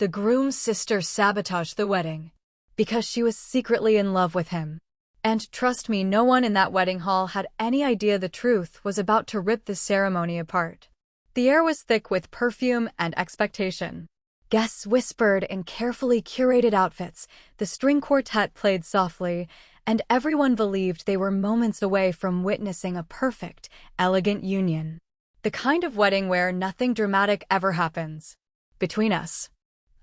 The groom's sister sabotaged the wedding because she was secretly in love with him. And trust me, no one in that wedding hall had any idea the truth was about to rip the ceremony apart. The air was thick with perfume and expectation. Guests whispered in carefully curated outfits, the string quartet played softly, and everyone believed they were moments away from witnessing a perfect, elegant union. The kind of wedding where nothing dramatic ever happens. Between us.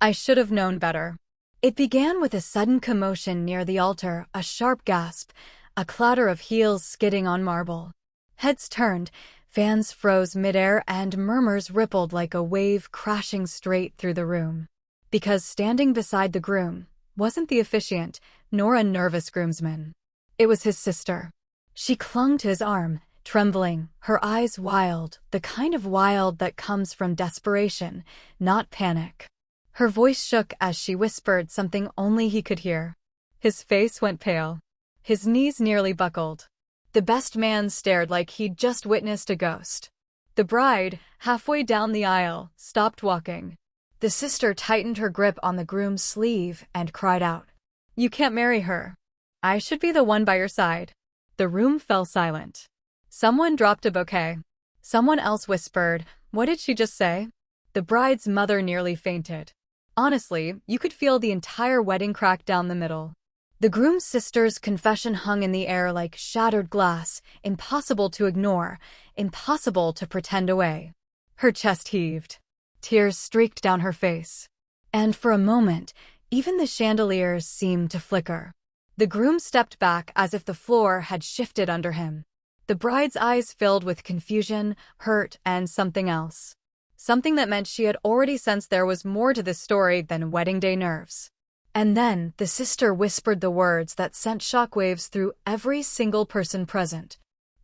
I should have known better. It began with a sudden commotion near the altar, a sharp gasp, a clatter of heels skidding on marble. Heads turned, fans froze midair, and murmurs rippled like a wave crashing straight through the room. Because standing beside the groom wasn't the officiant, nor a nervous groomsman. It was his sister. She clung to his arm, trembling, her eyes wild, the kind of wild that comes from desperation, not panic. Her voice shook as she whispered something only he could hear. His face went pale. His knees nearly buckled. The best man stared like he'd just witnessed a ghost. The bride, halfway down the aisle, stopped walking. The sister tightened her grip on the groom's sleeve and cried out, "You can't marry her. I should be the one by your side." The room fell silent. Someone dropped a bouquet. Someone else whispered, "What did she just say?" The bride's mother nearly fainted. Honestly, you could feel the entire wedding crack down the middle. The groom's sister's confession hung in the air like shattered glass, impossible to ignore, impossible to pretend away. Her chest heaved. Tears streaked down her face. And for a moment, even the chandeliers seemed to flicker. The groom stepped back as if the floor had shifted under him. The bride's eyes filled with confusion, hurt, and something else. Something that meant she had already sensed there was more to this story than wedding day nerves. And then the sister whispered the words that sent shockwaves through every single person present.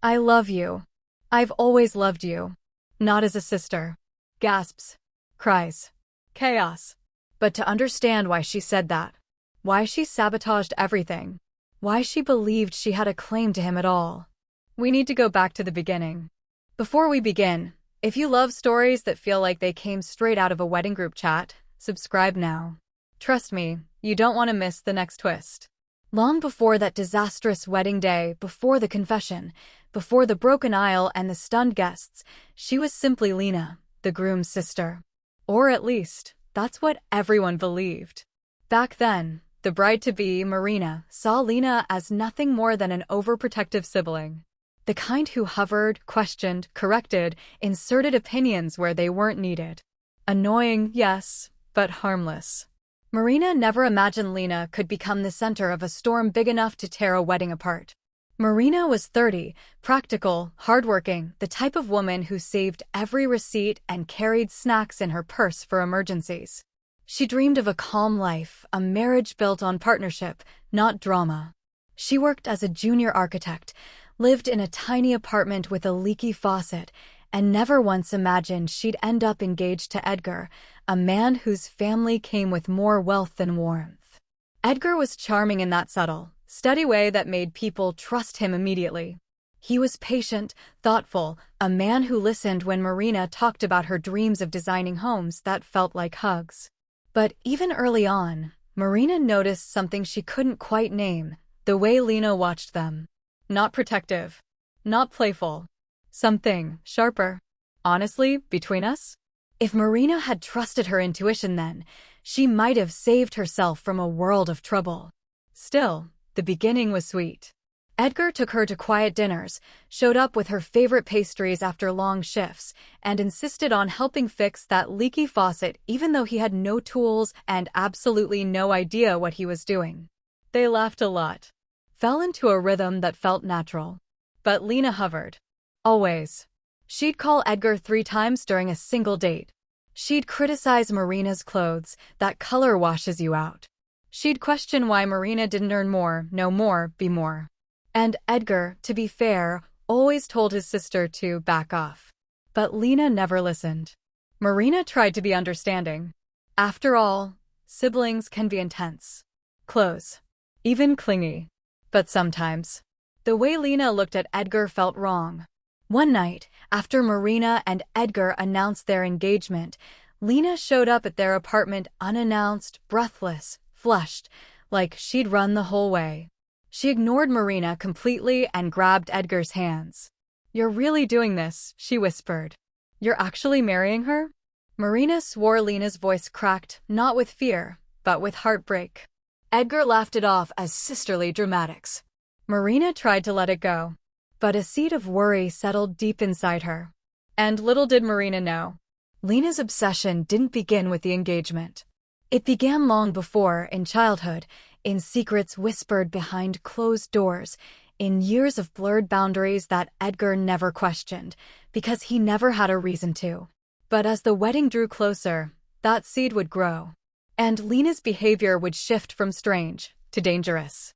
"I love you. I've always loved you." Not as a sister. Gasps. Cries. Chaos. But to understand why she said that, why she sabotaged everything, why she believed she had a claim to him at all, we need to go back to the beginning. Before we begin, if you love stories that feel like they came straight out of a wedding group chat, subscribe now. Trust me, you don't want to miss the next twist. Long before that disastrous wedding day, before the confession, before the broken aisle and the stunned guests, she was simply Lena, the groom's sister. Or at least, that's what everyone believed. Back then, the bride-to-be, Marina, saw Lena as nothing more than an overprotective sibling. The kind who hovered, questioned, corrected, inserted opinions where they weren't needed. Annoying, yes, but harmless. Marina never imagined Lena could become the center of a storm big enough to tear a wedding apart. Marina was 30, practical, hardworking, the type of woman who saved every receipt and carried snacks in her purse for emergencies. She dreamed of a calm life, a marriage built on partnership, not drama. She worked as a junior architect, lived in a tiny apartment with a leaky faucet, and never once imagined she'd end up engaged to Edgar, a man whose family came with more wealth than warmth. Edgar was charming in that subtle, steady way that made people trust him immediately. He was patient, thoughtful, a man who listened when Marina talked about her dreams of designing homes that felt like hugs. But even early on, Marina noticed something she couldn't quite name, the way Lena watched them. Not protective. Not playful. Something sharper. Honestly, between us, if Marina had trusted her intuition then, she might have saved herself from a world of trouble. Still, the beginning was sweet. Edgar took her to quiet dinners, showed up with her favorite pastries after long shifts, and insisted on helping fix that leaky faucet even though he had no tools and absolutely no idea what he was doing. They laughed a lot. Fell into a rhythm that felt natural. But Lena hovered. Always. She'd call Edgar 3 times during a single date. She'd criticize Marina's clothes, that color washes you out. She'd question why Marina didn't earn more, know more, be more. And Edgar, to be fair, always told his sister to back off. But Lena never listened. Marina tried to be understanding. After all, siblings can be intense. Close. Even clingy. But sometimes, the way Lena looked at Edgar felt wrong. One night, after Marina and Edgar announced their engagement, Lena showed up at their apartment unannounced, breathless, flushed, like she'd run the whole way. She ignored Marina completely and grabbed Edgar's hands. "You're really doing this," she whispered. "You're actually marrying her?" Marina swore. Lena's voice cracked, not with fear, but with heartbreak. Edgar laughed it off as sisterly dramatics. Marina tried to let it go, but a seed of worry settled deep inside her. And little did Marina know, Lena's obsession didn't begin with the engagement. It began long before, in childhood, in secrets whispered behind closed doors, in years of blurred boundaries that Edgar never questioned, because he never had a reason to. But as the wedding drew closer, that seed would grow. And Lena's behavior would shift from strange to dangerous.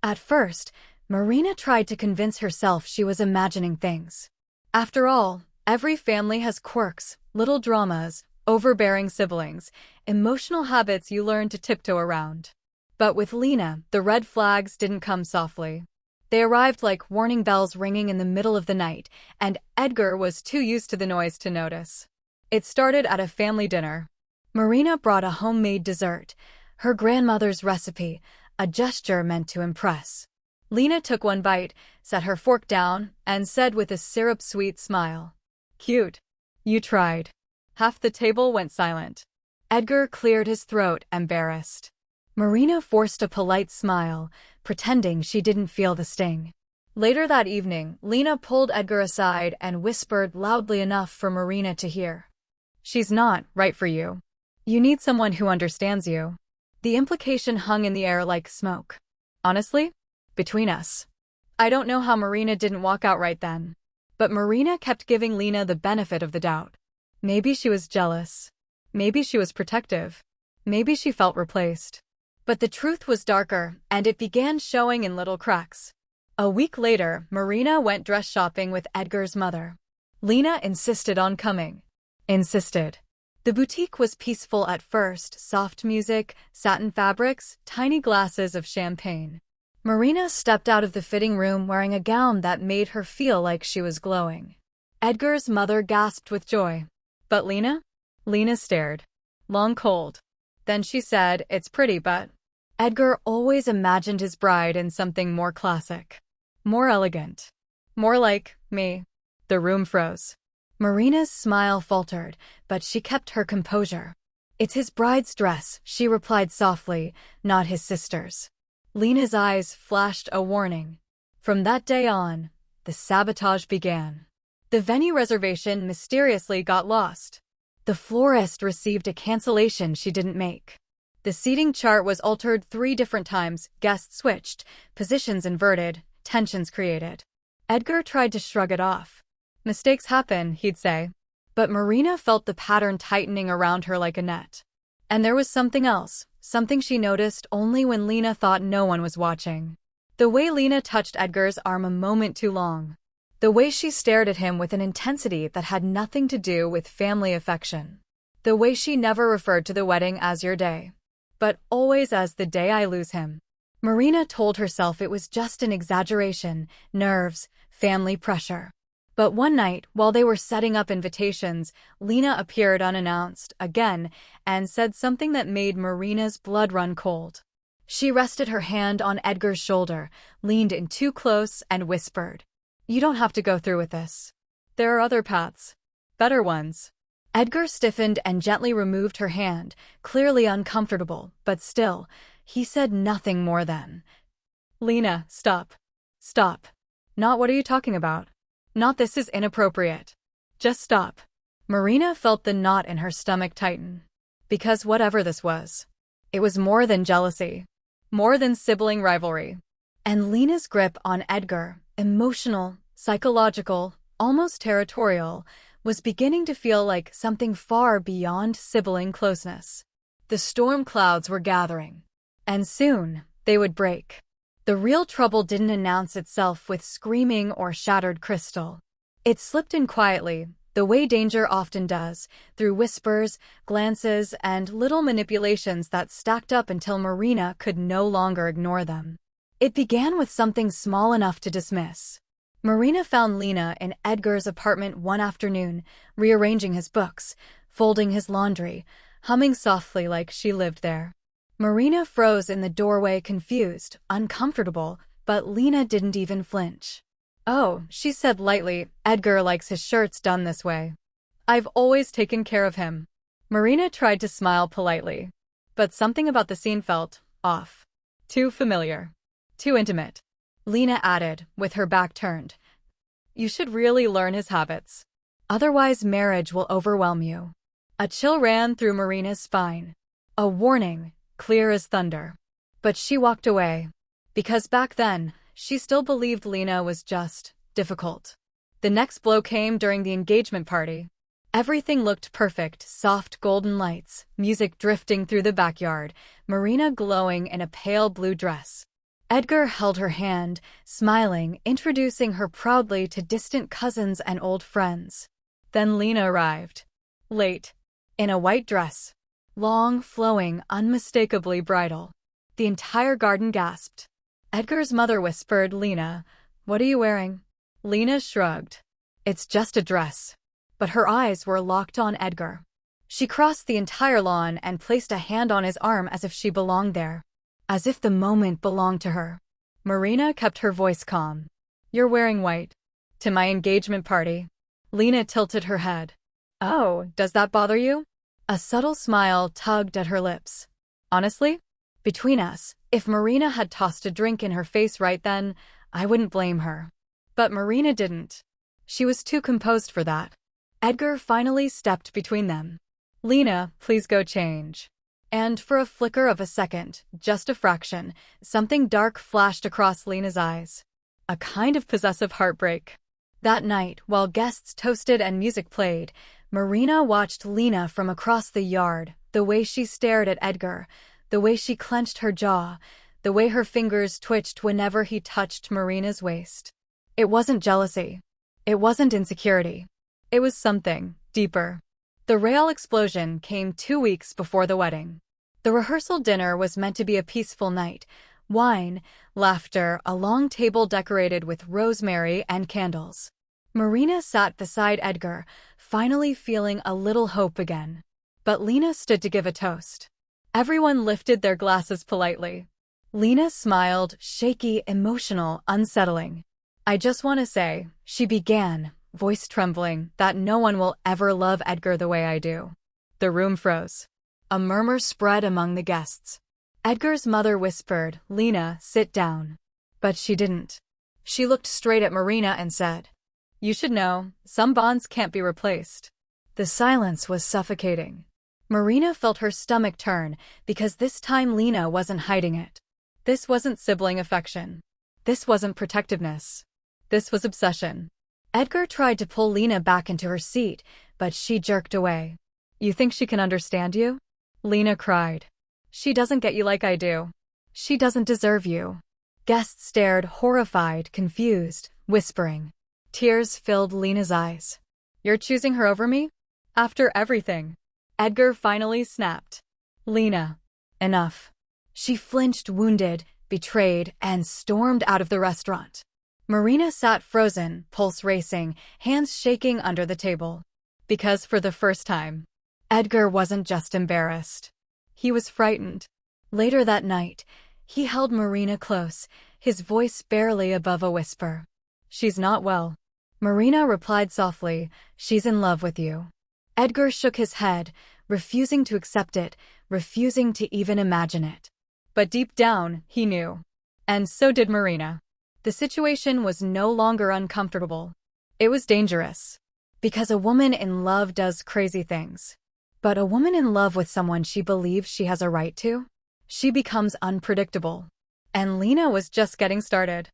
At first, Marina tried to convince herself she was imagining things. After all, every family has quirks, little dramas, overbearing siblings, emotional habits you learn to tiptoe around. But with Lena, the red flags didn't come softly. They arrived like warning bells ringing in the middle of the night, and Edgar was too used to the noise to notice. It started at a family dinner. Marina brought a homemade dessert, her grandmother's recipe, a gesture meant to impress. Lena took one bite, set her fork down, and said with a syrup-sweet smile, "Cute. You tried." Half the table went silent. Edgar cleared his throat, embarrassed. Marina forced a polite smile, pretending she didn't feel the sting. Later that evening, Lena pulled Edgar aside and whispered loudly enough for Marina to hear. "She's not right for you. You need someone who understands you." The implication hung in the air like smoke. Honestly, between us, I don't know how Marina didn't walk out right then. But Marina kept giving Lena the benefit of the doubt. Maybe she was jealous. Maybe she was protective. Maybe she felt replaced. But the truth was darker, and it began showing in little cracks. A week later, Marina went dress shopping with Edgar's mother. Lena insisted on coming. Insisted. The boutique was peaceful at first, soft music, satin fabrics, tiny glasses of champagne. Marina stepped out of the fitting room wearing a gown that made her feel like she was glowing. Edgar's mother gasped with joy. But Lena? Lena stared. Long cold. Then she said, "It's pretty, but..." Edgar always imagined his bride in something more classic. More elegant. More like me. The room froze. Marina's smile faltered, but she kept her composure. "It's his bride's dress," she replied softly, "not his sister's." Lena's eyes flashed a warning. From that day on, the sabotage began. The venue reservation mysteriously got lost. The florist received a cancellation she didn't make. The seating chart was altered 3 different times, guests switched, positions inverted, tensions created. Edgar tried to shrug it off. "Mistakes happen," he'd say. But Marina felt the pattern tightening around her like a net. And there was something else, something she noticed only when Lena thought no one was watching. The way Lena touched Edgar's arm a moment too long. The way she stared at him with an intensity that had nothing to do with family affection. The way she never referred to the wedding as "your day," but always as "the day I lose him." Marina told herself it was just an exaggeration, nerves, family pressure. But one night, while they were setting up invitations, Lena appeared unannounced, again, and said something that made Marina's blood run cold. She rested her hand on Edgar's shoulder, leaned in too close, and whispered, "You don't have to go through with this. There are other paths. Better ones." Edgar stiffened and gently removed her hand, clearly uncomfortable, but still, he said nothing more than, "Lena, stop. Stop. Not what are you talking about? Not this is inappropriate. Just stop." Marina felt the knot in her stomach tighten. Because whatever this was, it was more than jealousy. More than sibling rivalry. And Lena's grip on Edgar, emotional, psychological, almost territorial, was beginning to feel like something far beyond sibling closeness. The storm clouds were gathering. And soon, they would break. The real trouble didn't announce itself with screaming or shattered crystal. It slipped in quietly, the way danger often does, through whispers, glances, and little manipulations that stacked up until Marina could no longer ignore them. It began with something small enough to dismiss. Marina found Lena in Edgar's apartment one afternoon, rearranging his books, folding his laundry, humming softly like she lived there. Marina froze in the doorway, confused, uncomfortable, but Lena didn't even flinch. "Oh," she said lightly, "Edgar likes his shirts done this way. I've always taken care of him." Marina tried to smile politely, but something about the scene felt off. Too familiar. Too intimate. Lena added, with her back turned, "You should really learn his habits. Otherwise, marriage will overwhelm you." A chill ran through Marina's spine. A warning, clear as thunder. But she walked away. Because back then, she still believed Lena was just difficult. The next blow came during the engagement party. Everything looked perfect, soft golden lights, music drifting through the backyard, Marina glowing in a pale blue dress. Edgar held her hand, smiling, introducing her proudly to distant cousins and old friends. Then Lena arrived. Late. In a white dress. Long, flowing, unmistakably bridal. The entire garden gasped. Edgar's mother whispered, "Lena, what are you wearing?" Lena shrugged. "It's just a dress." But her eyes were locked on Edgar. She crossed the entire lawn and placed a hand on his arm as if she belonged there. As if the moment belonged to her. Marina kept her voice calm. "You're wearing white. To my engagement party." Lena tilted her head. "Oh, does that bother you?" A subtle smile tugged at her lips. "Honestly? Between us, if Marina had tossed a drink in her face right then, I wouldn't blame her. But Marina didn't. She was too composed for that." Edgar finally stepped between them. "Lena, please go change." And for a flicker of a second, just a fraction, something dark flashed across Lena's eyes. A kind of possessive heartbreak. That night, while guests toasted and music played, Marina watched Lena from across the yard, the way she stared at Edgar, the way she clenched her jaw, the way her fingers twitched whenever he touched Marina's waist. It wasn't jealousy. It wasn't insecurity. It was something deeper. The real explosion came 2 weeks before the wedding. The rehearsal dinner was meant to be a peaceful night. Wine, laughter, a long table decorated with rosemary and candles. Marina sat beside Edgar, finally feeling a little hope again. But Lena stood to give a toast. Everyone lifted their glasses politely. Lena smiled, shaky, emotional, unsettling. "I just want to say," she began, voice trembling, "that no one will ever love Edgar the way I do." The room froze. A murmur spread among the guests. Edgar's mother whispered, "Lena, sit down." But she didn't. She looked straight at Marina and said, "You should know, some bonds can't be replaced." The silence was suffocating. Marina felt her stomach turn, because this time Lena wasn't hiding it. This wasn't sibling affection. This wasn't protectiveness. This was obsession. Edgar tried to pull Lena back into her seat, but she jerked away. "You think she can understand you?" Lena cried. "She doesn't get you like I do. She doesn't deserve you." Guests stared, horrified, confused, whispering. Tears filled Lena's eyes. "You're choosing her over me? After everything?" Edgar finally snapped. "Lena, enough." She flinched, wounded, betrayed, and stormed out of the restaurant. Marina sat frozen, pulse racing, hands shaking under the table. Because for the first time, Edgar wasn't just embarrassed. He was frightened. Later that night, he held Marina close, his voice barely above a whisper. "She's not well." Marina replied softly, "She's in love with you." Edgar shook his head, refusing to accept it, refusing to even imagine it. But deep down, he knew. And so did Marina. The situation was no longer uncomfortable. It was dangerous. Because a woman in love does crazy things. But a woman in love with someone she believes she has a right to? She becomes unpredictable. And Lena was just getting started.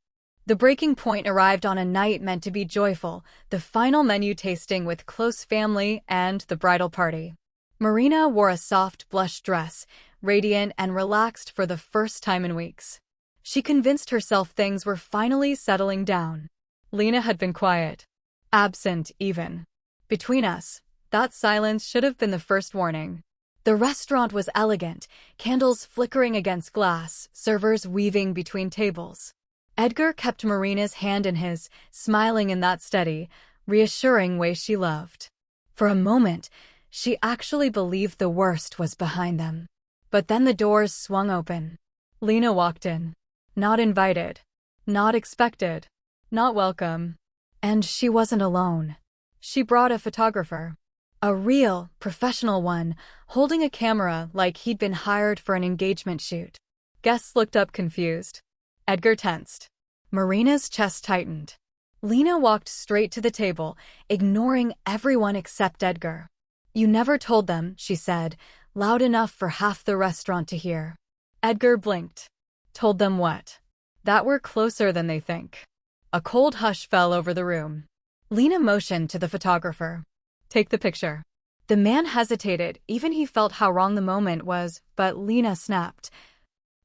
The breaking point arrived on a night meant to be joyful, the final menu tasting with close family and the bridal party. Marina wore a soft blush dress, radiant and relaxed for the first time in weeks. She convinced herself things were finally settling down. Lena had been quiet. Absent, even. Between us, that silence should have been the first warning. The restaurant was elegant, candles flickering against glass, servers weaving between tables. Edgar kept Marina's hand in his, smiling in that steady, reassuring way she loved. For a moment, She actually believed the worst was behind them. But then the doors swung open. Lena walked in. Not invited. Not expected. Not welcome. And she wasn't alone. She brought a photographer. A real, professional one, holding a camera like he'd been hired for an engagement shoot. Guests looked up confused. Edgar tensed. Marina's chest tightened. Lena walked straight to the table, ignoring everyone except Edgar. "You never told them," she said, loud enough for half the restaurant to hear. Edgar blinked. "Told them what?" "That we're closer than they think." A cold hush fell over the room. Lena motioned to the photographer. "Take the picture." The man hesitated, even he felt how wrong the moment was, but Lena snapped.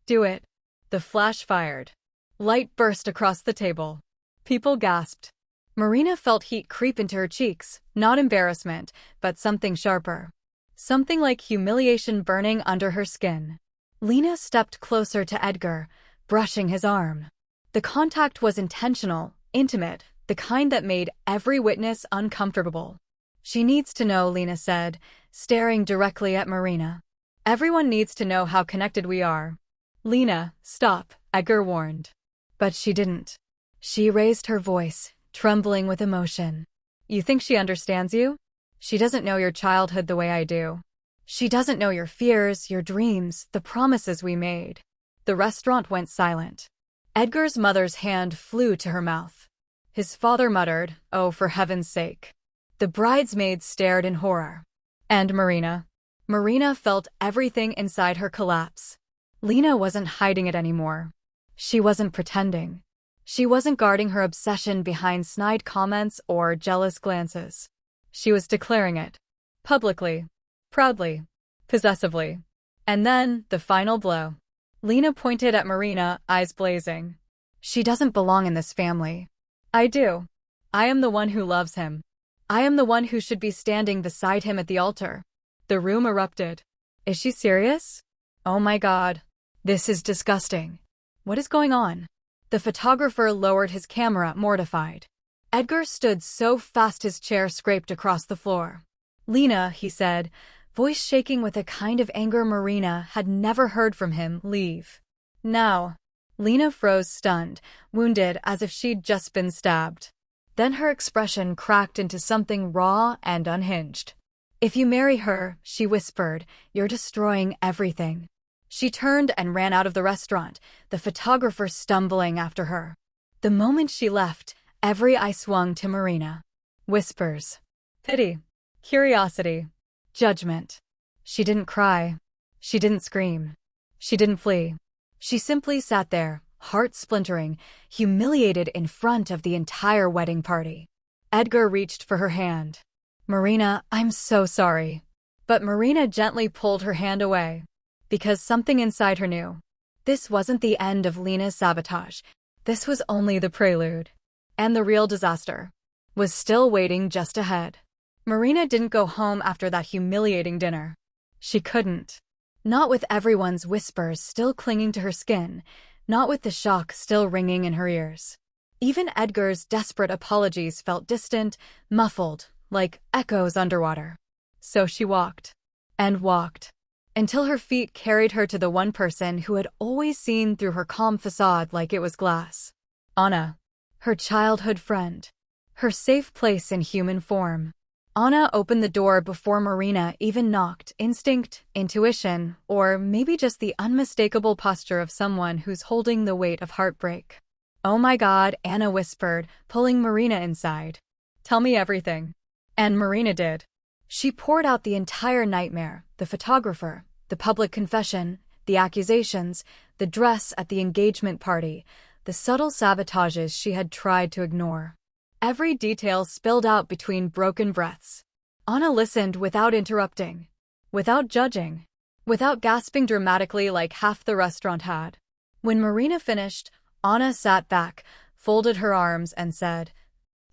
"Do it." The flash fired. Light burst across the table. People gasped. Marina felt heat creep into her cheeks, not embarrassment, but something sharper. Something like humiliation burning under her skin. Lena stepped closer to Edgar, brushing his arm. The contact was intentional, intimate, the kind that made every witness uncomfortable. "She needs to know," Lena said, staring directly at Marina. "Everyone needs to know how connected we are." "Lena, stop," Edgar warned. But she didn't. She raised her voice, trembling with emotion. "You think she understands you? She doesn't know your childhood the way I do. She doesn't know your fears, your dreams, the promises we made." The restaurant went silent. Edgar's mother's hand flew to her mouth. His father muttered, "Oh, for heaven's sake." The bridesmaids stared in horror. And Marina? Marina felt everything inside her collapse. Lena wasn't hiding it anymore. She wasn't pretending. She wasn't guarding her obsession behind snide comments or jealous glances. She was declaring it. Publicly. Proudly. Possessively. And then, the final blow. Lena pointed at Marina, eyes blazing. "She doesn't belong in this family." "I do. I am the one who loves him. I am the one who should be standing beside him at the altar." The room erupted. "Is she serious? Oh my God. This is disgusting. What is going on?" The photographer lowered his camera, mortified. Edgar stood so fast his chair scraped across the floor. "Lena," he said, voice shaking with a kind of anger Marina had never heard from him, "leave. Now." Lena froze, stunned, wounded as if she'd just been stabbed. Then her expression cracked into something raw and unhinged. "If you marry her," she whispered, "you're destroying everything." She turned and ran out of the restaurant, the photographer stumbling after her. The moment she left, every eye swung to Marina. Whispers. Pity. Curiosity. Judgment. She didn't cry. She didn't scream. She didn't flee. She simply sat there, heart splintering, humiliated in front of the entire wedding party. Edgar reached for her hand. "Marina, I'm so sorry." But Marina gently pulled her hand away. Because something inside her knew. This wasn't the end of Lena's sabotage. This was only the prelude. And the real disaster was still waiting just ahead. Marina didn't go home after that humiliating dinner. She couldn't. Not with everyone's whispers still clinging to her skin, not with the shock still ringing in her ears. Even Edgar's desperate apologies felt distant, muffled, like echoes underwater. So she walked. And walked. Until her feet carried her to the one person who had always seen through her calm facade like it was glass. Anna. Her childhood friend. Her safe place in human form. Anna opened the door before Marina even knocked, instinct, intuition, or maybe just the unmistakable posture of someone who's holding the weight of heartbreak. "Oh my God," Anna whispered, pulling Marina inside. "Tell me everything." And Marina did. She poured out the entire nightmare, the photographer, the public confession, the accusations, the dress at the engagement party, the subtle sabotages she had tried to ignore. Every detail spilled out between broken breaths. Anna listened without interrupting, without judging, without gasping dramatically like half the restaurant had. When Marina finished, Anna sat back, folded her arms, and said,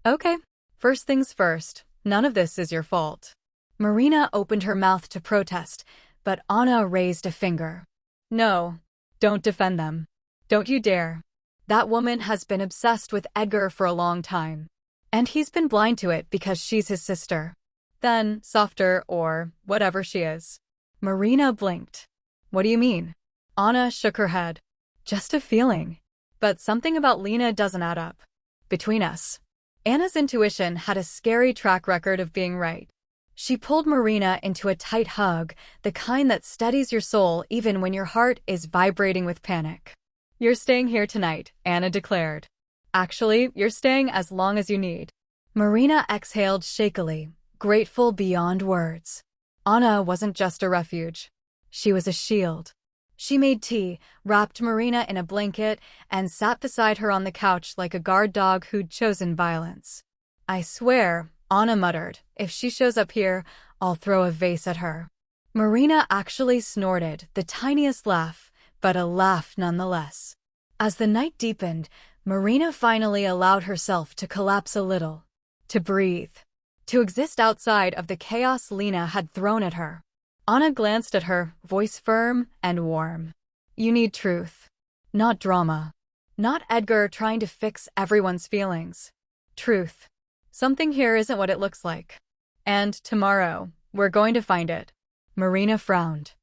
"Okay, first things first, none of this is your fault." Marina opened her mouth to protest, but Anna raised a finger. "No, don't defend them. Don't you dare. That woman has been obsessed with Edgar for a long time. And he's been blind to it because she's his sister. Then, softer or whatever she is. Marina blinked. What do you mean? Anna shook her head. Just a feeling. But something about Lena doesn't add up. Between us. Anna's intuition had a scary track record of being right. She pulled Marina into a tight hug, the kind that steadies your soul even when your heart is vibrating with panic. You're staying here tonight, Anna declared. Actually, you're staying as long as you need. Marina exhaled shakily, grateful beyond words. Anna wasn't just a refuge. She was a shield. She made tea, wrapped Marina in a blanket, and sat beside her on the couch like a guard dog who'd chosen violence. I swear, Anna muttered, if she shows up here, I'll throw a vase at her. Marina actually snorted, the tiniest laugh, but a laugh nonetheless. As the night deepened, Marina finally allowed herself to collapse a little. To breathe. To exist outside of the chaos Lena had thrown at her. Anna glanced at her, voice firm and warm. You need truth. Not drama. Not Edgar trying to fix everyone's feelings. Truth. Something here isn't what it looks like. And tomorrow, we're going to find it. Marina frowned.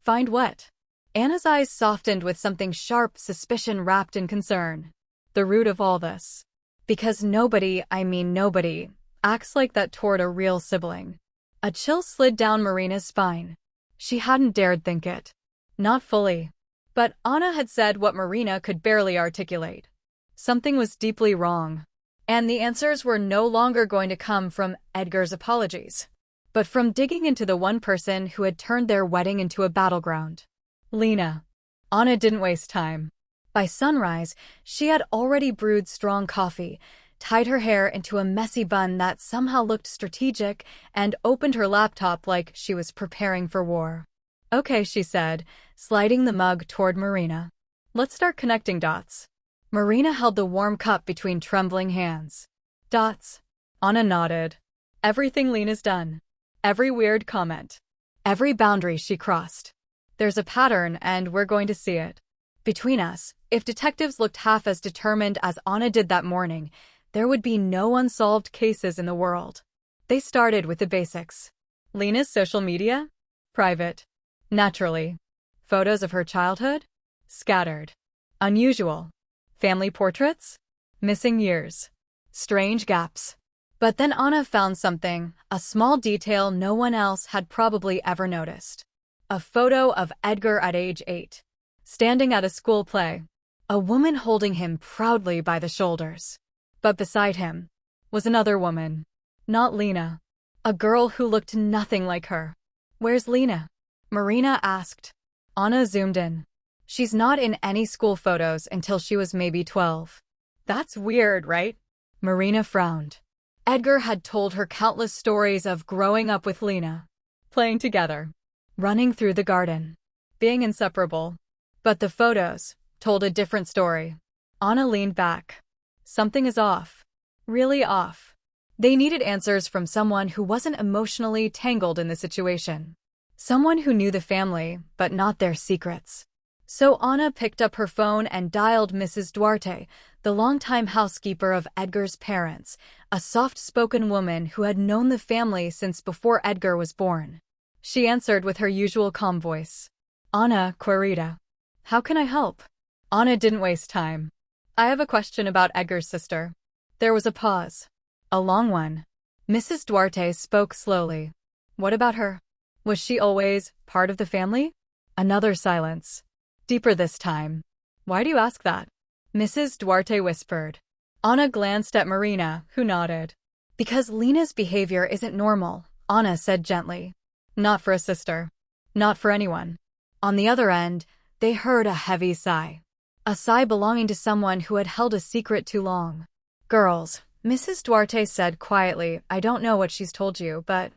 Find what? Anna's eyes softened with something sharp, suspicion wrapped in concern. The root of all this. Because nobody, I mean nobody, acts like that toward a real sibling. A chill slid down Marina's spine. She hadn't dared think it. Not fully. But Anna had said what Marina could barely articulate. Something was deeply wrong. And the answers were no longer going to come from Edgar's apologies, but from digging into the one person who had turned their wedding into a battleground. Lena. Anna didn't waste time. By sunrise, she had already brewed strong coffee, tied her hair into a messy bun that somehow looked strategic, and opened her laptop like she was preparing for war. Okay, she said, sliding the mug toward Marina. Let's start connecting dots. Marina held the warm cup between trembling hands. Dots. Anna nodded. Everything Lena's done. Every weird comment. Every boundary she crossed. There's a pattern, and we're going to see it. Between us, if detectives looked half as determined as Anna did that morning, there would be no unsolved cases in the world. They started with the basics. Lena's social media? Private. Naturally. Photos of her childhood? Scattered. Unusual. Family portraits? Missing years. Strange gaps. But then Anna found something, a small detail no one else had probably ever noticed. A photo of Edgar at age 8. Standing at a school play. A woman holding him proudly by the shoulders. But beside him was another woman. Not Lena. A girl who looked nothing like her. Where's Lena? Marina asked. Anna zoomed in. She's not in any school photos until she was maybe 12. That's weird, right? Marina frowned. Edgar had told her countless stories of growing up with Lena. Playing together. Running through the garden. Being inseparable. But the photos told a different story. Anna leaned back. Something is off. Really off. They needed answers from someone who wasn't emotionally tangled in the situation. Someone who knew the family, but not their secrets. So Anna picked up her phone and dialed Mrs. Duarte, the longtime housekeeper of Edgar's parents, a soft-spoken woman who had known the family since before Edgar was born. She answered with her usual calm voice. Anna, querida. How can I help? Anna didn't waste time. I have a question about Edgar's sister. There was a pause. A long one. Mrs. Duarte spoke slowly. What about her? Was she always part of the family? Another silence. Deeper this time. Why do you ask that? Mrs. Duarte whispered. Anna glanced at Marina, who nodded. Because Lena's behavior isn't normal, Anna said gently. Not for a sister. Not for anyone. On the other end, they heard a heavy sigh. A sigh belonging to someone who had held a secret too long. Girls, Mrs. Duarte said quietly, I don't know what she's told you, but...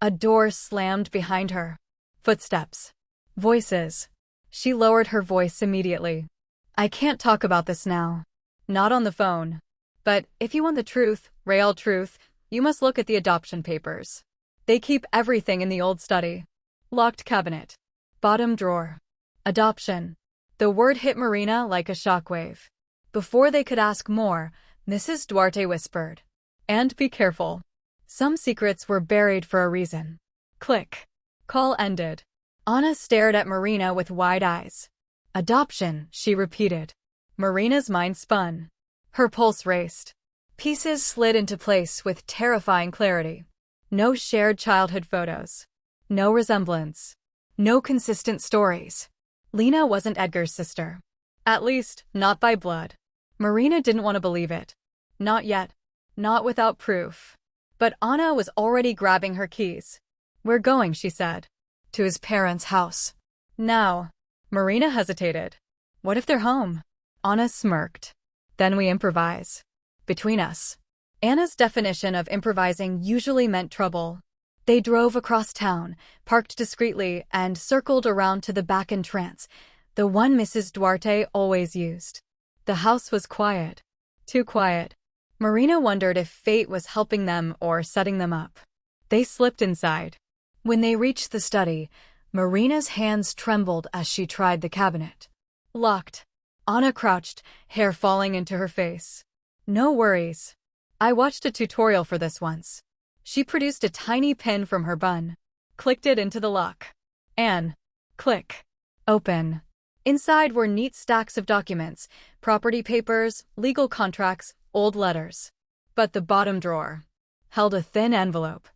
A door slammed behind her. Footsteps. Voices. She lowered her voice immediately. I can't talk about this now. Not on the phone. But if you want the truth, real truth, you must look at the adoption papers. They keep everything in the old study. Locked cabinet. Bottom drawer. Adoption. The word hit Marina like a shockwave. Before they could ask more, Mrs. Duarte whispered. And be careful. Some secrets were buried for a reason. Click. Call ended. Anna stared at Marina with wide eyes. Adoption, she repeated. Marina's mind spun. Her pulse raced. Pieces slid into place with terrifying clarity. No shared childhood photos. No resemblance. No consistent stories. Lena wasn't Edgar's sister. At least, not by blood. Marina didn't want to believe it. Not yet. Not without proof. But Anna was already grabbing her keys. "We're going," she said. "To his parents' house." Now. Marina hesitated. "What if they're home?" Anna smirked. "Then we improvise. Between us." Anna's definition of improvising usually meant trouble. They drove across town, parked discreetly, and circled around to the back entrance, the one Mrs. Duarte always used. The house was quiet. Too quiet. Marina wondered if fate was helping them or setting them up. They slipped inside. When they reached the study, Marina's hands trembled as she tried the cabinet. Locked. Anna crouched, hair falling into her face. "No worries. I watched a tutorial for this once." She produced a tiny pin from her bun, clicked it into the lock. And click. Open. Inside were neat stacks of documents, property papers, legal contracts, old letters. But the bottom drawer held a thin envelope.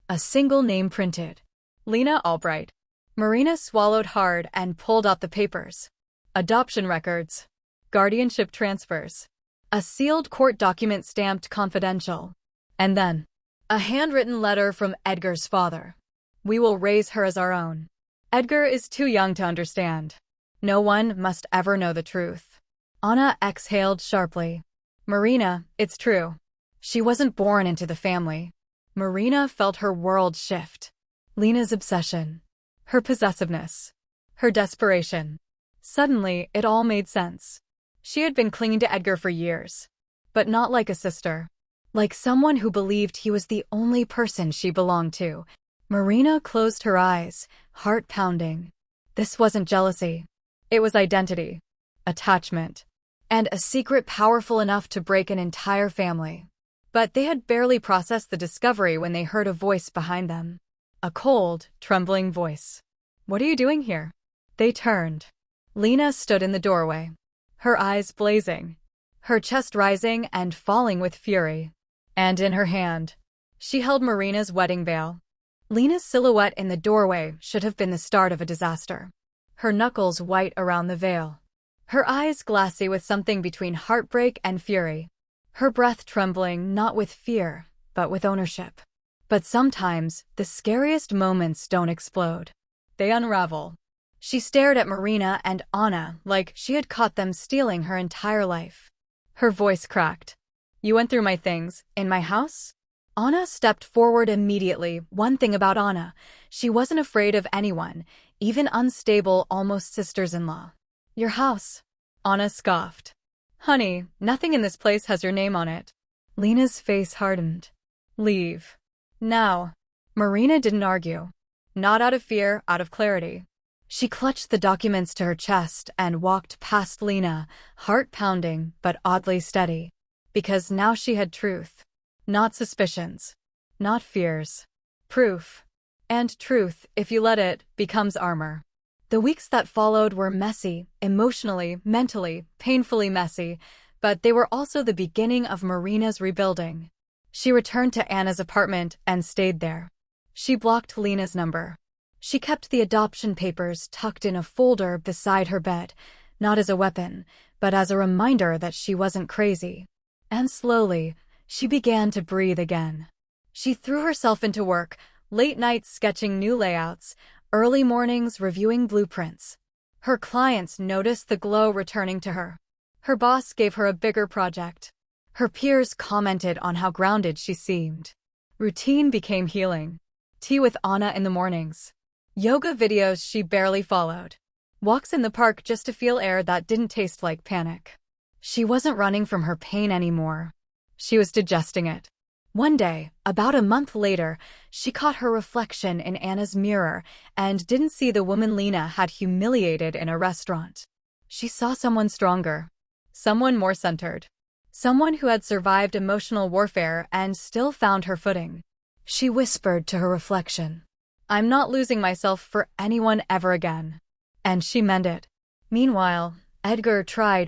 A single name printed. Lena Albright. Marina swallowed hard and pulled out the papers. Adoption records. Guardianship transfers. A sealed court document stamped confidential. And then a handwritten letter from Edgar's father. "We will raise her as our own. Edgar is too young to understand. No one must ever know the truth." Anna exhaled sharply. "Marina, it's true. She wasn't born into the family." Marina felt her world shift. Lena's obsession. Her possessiveness. Her desperation. Suddenly, it all made sense. She had been clinging to Edgar for years. But not like a sister. Like someone who believed he was the only person she belonged to. Marina closed her eyes, heart pounding. This wasn't jealousy. It was identity. Attachment. And a secret powerful enough to break an entire family. But they had barely processed the discovery when they heard a voice behind them. A cold, trembling voice. "What are you doing here?" They turned. Lena stood in the doorway. Her eyes blazing. Her chest rising and falling with fury. And in her hand, she held Marina's wedding veil. Lena's silhouette in the doorway should have been the start of a disaster. Her knuckles white around the veil. Her eyes glassy with something between heartbreak and fury. Her breath trembling not with fear, but with ownership. But sometimes, the scariest moments don't explode. They unravel. She stared at Marina and Anna like she had caught them stealing her entire life. Her voice cracked. "You went through my things, in my house?" Anna stepped forward immediately. One thing about Anna, she wasn't afraid of anyone, even unstable, almost sisters-in-law. "Your house." Anna scoffed. "Honey, nothing in this place has your name on it." Lena's face hardened. "Leave. Now." Marina didn't argue. Not out of fear, out of clarity. She clutched the documents to her chest and walked past Lena, heart pounding but oddly steady. Because now she had truth. Not suspicions. Not fears. Proof. And truth, if you let it, becomes armor. The weeks that followed were messy, emotionally, mentally, painfully messy, but they were also the beginning of Marina's rebuilding. She returned to Anna's apartment and stayed there. She blocked Lena's number. She kept the adoption papers tucked in a folder beside her bed, not as a weapon, but as a reminder that she wasn't crazy. And slowly, she began to breathe again. She threw herself into work, late nights sketching new layouts, early mornings reviewing blueprints. Her clients noticed the glow returning to her. Her boss gave her a bigger project. Her peers commented on how grounded she seemed. Routine became healing. Tea with Anna in the mornings. Yoga videos she barely followed. Walks in the park just to feel air that didn't taste like panic. She wasn't running from her pain anymore. She was digesting it. One day, about a month later, she caught her reflection in Anna's mirror and didn't see the woman Lena had humiliated in a restaurant. She saw someone stronger. Someone more centered. Someone who had survived emotional warfare and still found her footing. She whispered to her reflection, "I'm not losing myself for anyone ever again." And she meant it. Meanwhile, Edgar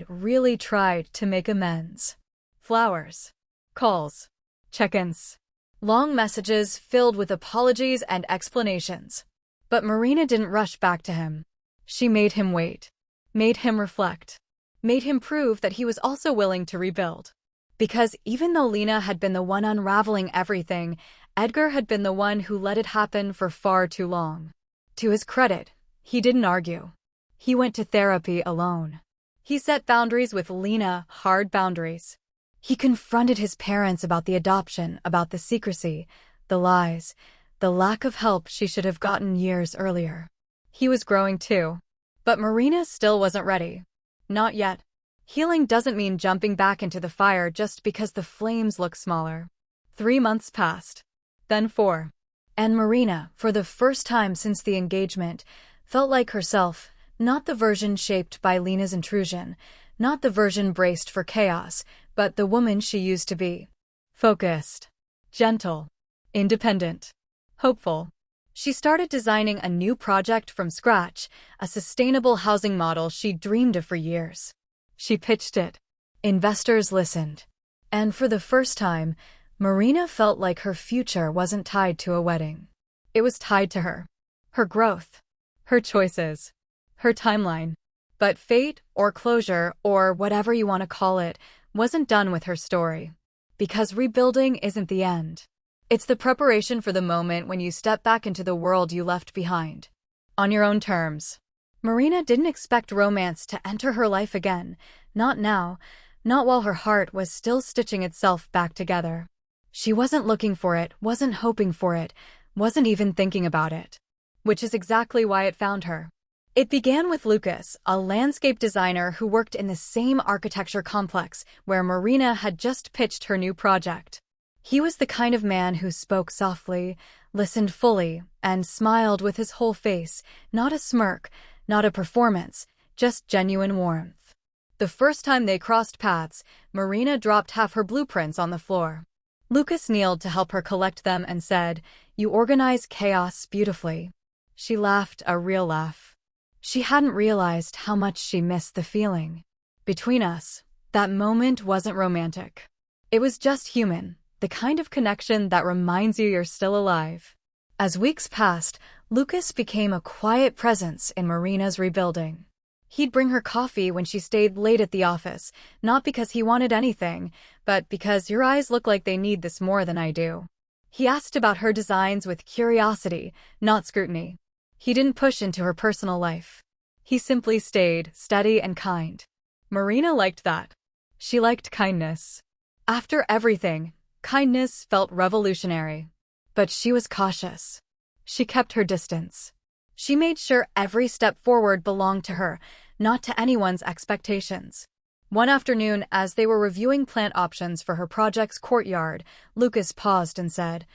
really tried to make amends. Flowers, calls, check-ins, long messages filled with apologies and explanations. But Marina didn't rush back to him. She made him wait, made him reflect, made him prove that he was also willing to rebuild. Because even though Lena had been the one unraveling everything, Edgar had been the one who let it happen for far too long. To his credit, he didn't argue. He went to therapy alone. He set boundaries with Lena, hard boundaries. He confronted his parents about the adoption, about the secrecy, the lies, the lack of help she should have gotten years earlier. He was growing too. But Marina still wasn't ready. Not yet. Healing doesn't mean jumping back into the fire just because the flames look smaller. 3 months passed. Then 4. And Marina, for the first time since the engagement, felt like herself, not the version shaped by Lena's intrusion, not the version braced for chaos, but the woman she used to be. Focused, gentle, independent, hopeful. She started designing a new project from scratch, a sustainable housing model she dreamed of for years. She pitched it. Investors listened. And for the first time, Marina felt like her future wasn't tied to a wedding. It was tied to her. Her growth. Her choices. Her timeline. But fate, or closure, or whatever you want to call it, wasn't done with her story. Because rebuilding isn't the end. It's the preparation for the moment when you step back into the world you left behind. On your own terms. Marina didn't expect romance to enter her life again. Not now. Not while her heart was still stitching itself back together. She wasn't looking for it, wasn't hoping for it, wasn't even thinking about it. Which is exactly why it found her. It began with Lucas, a landscape designer who worked in the same architecture complex where Marina had just pitched her new project. He was the kind of man who spoke softly, listened fully, and smiled with his whole face, not a smirk, not a performance, just genuine warmth. The first time they crossed paths, Marina dropped half her blueprints on the floor. Lucas kneeled to help her collect them and said, "You organize chaos beautifully." She laughed, a real laugh. She hadn't realized how much she missed the feeling. Between us, that moment wasn't romantic. It was just human, the kind of connection that reminds you you're still alive. As weeks passed, Lucas became a quiet presence in Marina's rebuilding. He'd bring her coffee when she stayed late at the office, not because he wanted anything, but because your eyes look like they need this more than I do. He asked about her designs with curiosity, not scrutiny. He didn't push into her personal life. He simply stayed, steady and kind. Marina liked that. She liked kindness. After everything, kindness felt revolutionary. But she was cautious. She kept her distance. She made sure every step forward belonged to her, not to anyone's expectations. One afternoon, as they were reviewing plant options for her project's courtyard, Lucas paused and said,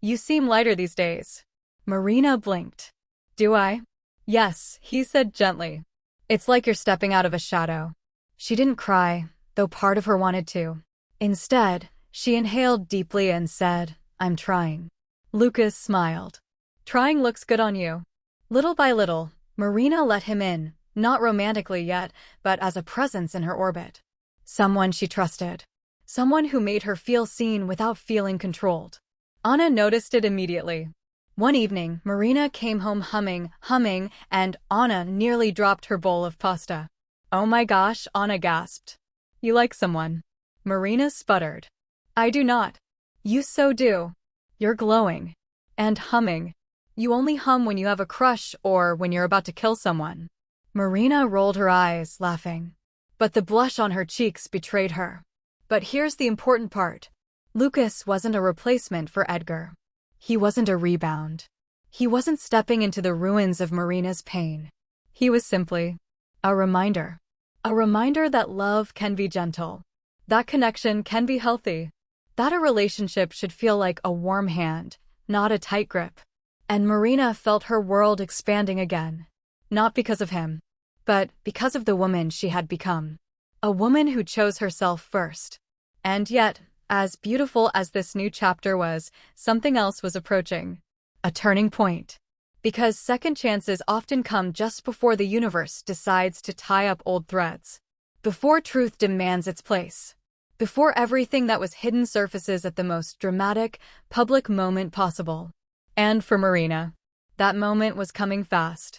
"You seem lighter these days." Marina blinked. "Do I?" "Yes," he said gently. "It's like you're stepping out of a shadow." She didn't cry, though part of her wanted to. Instead, she inhaled deeply and said, "I'm trying." Lucas smiled. "Trying looks good on you." Little by little, Marina let him in, not romantically yet, but as a presence in her orbit. Someone she trusted. Someone who made her feel seen without feeling controlled. Anna noticed it immediately. One evening, Marina came home humming, and Anna nearly dropped her bowl of pasta. "Oh my gosh," Anna gasped. "You like someone?" Marina sputtered. "I do not." "You so do. You're glowing. And humming. You only hum when you have a crush or when you're about to kill someone." Marina rolled her eyes, laughing. But the blush on her cheeks betrayed her. But here's the important part. Lucas wasn't a replacement for Edgar. He wasn't a rebound. He wasn't stepping into the ruins of Marina's pain. He was simply a reminder. A reminder that love can be gentle. That connection can be healthy. That a relationship should feel like a warm hand, not a tight grip. And Marina felt her world expanding again. Not because of him, but because of the woman she had become. A woman who chose herself first. And yet, As beautiful as this new chapter was, something else was approaching. A turning point. Because second chances often come just before the universe decides to tie up old threads. Before truth demands its place. Before everything that was hidden surfaces at the most dramatic, public moment possible. And for Marina, that moment was coming fast.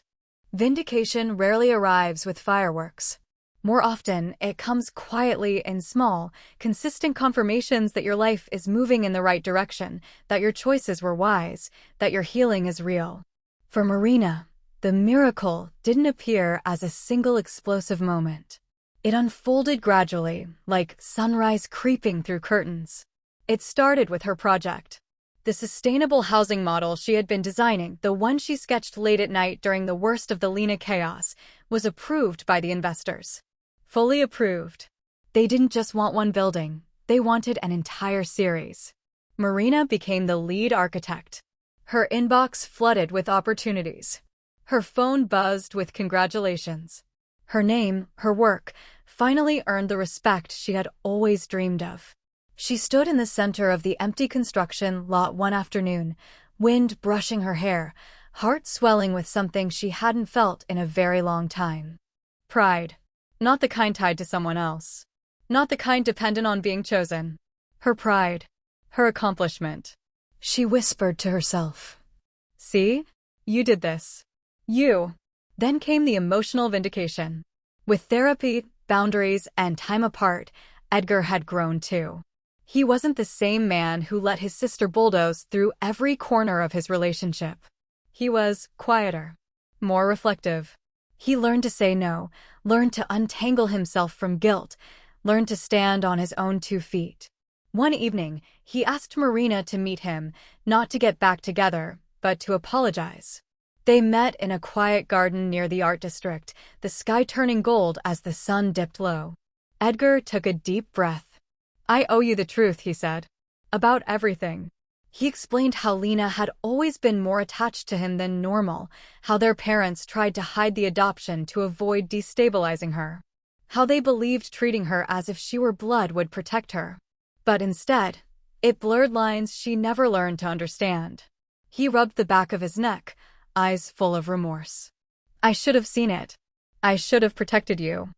Vindication rarely arrives with fireworks. More often, it comes quietly in small, consistent confirmations that your life is moving in the right direction, that your choices were wise, that your healing is real. For Marina, the miracle didn't appear as a single explosive moment. It unfolded gradually, like sunrise creeping through curtains. It started with her project. The sustainable housing model she had been designing, the one she sketched late at night during the worst of the Lena chaos, was approved by the investors. Fully approved. They didn't just want one building, they wanted an entire series. Marina became the lead architect. Her inbox flooded with opportunities. Her phone buzzed with congratulations. Her name, her work, finally earned the respect she had always dreamed of. She stood in the center of the empty construction lot one afternoon, wind brushing her hair, heart swelling with something she hadn't felt in a very long time. Pride. Not the kind tied to someone else. Not the kind dependent on being chosen. Her pride. Her accomplishment. She whispered to herself. See? You did this. You. Then came the emotional vindication. With therapy, boundaries, and time apart, Edgar had grown too. He wasn't the same man who let his sister bulldoze through every corner of his relationship. He was quieter. More reflective. He learned to say no, learned to untangle himself from guilt, learned to stand on his own 2 feet. One evening, he asked Marina to meet him, not to get back together, but to apologize. They met in a quiet garden near the art district, the sky turning gold as the sun dipped low. Edgar took a deep breath. I owe you the truth, he said. About everything. He explained how Lena had always been more attached to him than normal, how their parents tried to hide the adoption to avoid destabilizing her. How they believed treating her as if she were blood would protect her. But instead, it blurred lines she never learned to understand. He rubbed the back of his neck, eyes full of remorse. I should have seen it. I should have protected you.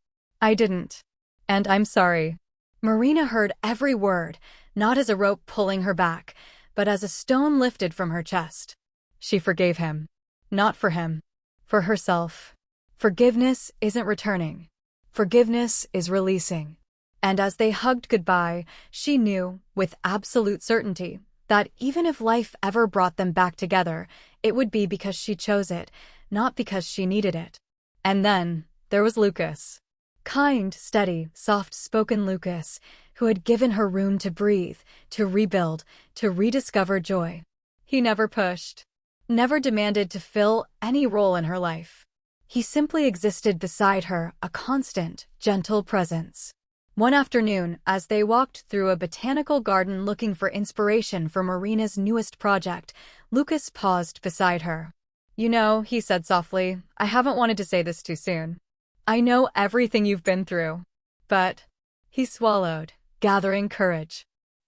I didn't. And I'm sorry. Marina heard every word, not as a rope pulling her back, but as a stone lifted from her chest. She forgave him. Not for him. For herself. Forgiveness isn't returning. Forgiveness is releasing. And as they hugged goodbye, she knew, with absolute certainty, that even if life ever brought them back together, it would be because she chose it, not because she needed it. And then, there was Lucas. Kind, steady, soft-spoken Lucas, who had given her room to breathe, to rebuild, to rediscover joy. He never pushed, never demanded to fill any role in her life. He simply existed beside her, a constant, gentle presence. One afternoon, as they walked through a botanical garden looking for inspiration for Marina's newest project, Lucas paused beside her. You know, he said softly, I haven't wanted to say this too soon. I know everything you've been through. But, he swallowed, gathering courage.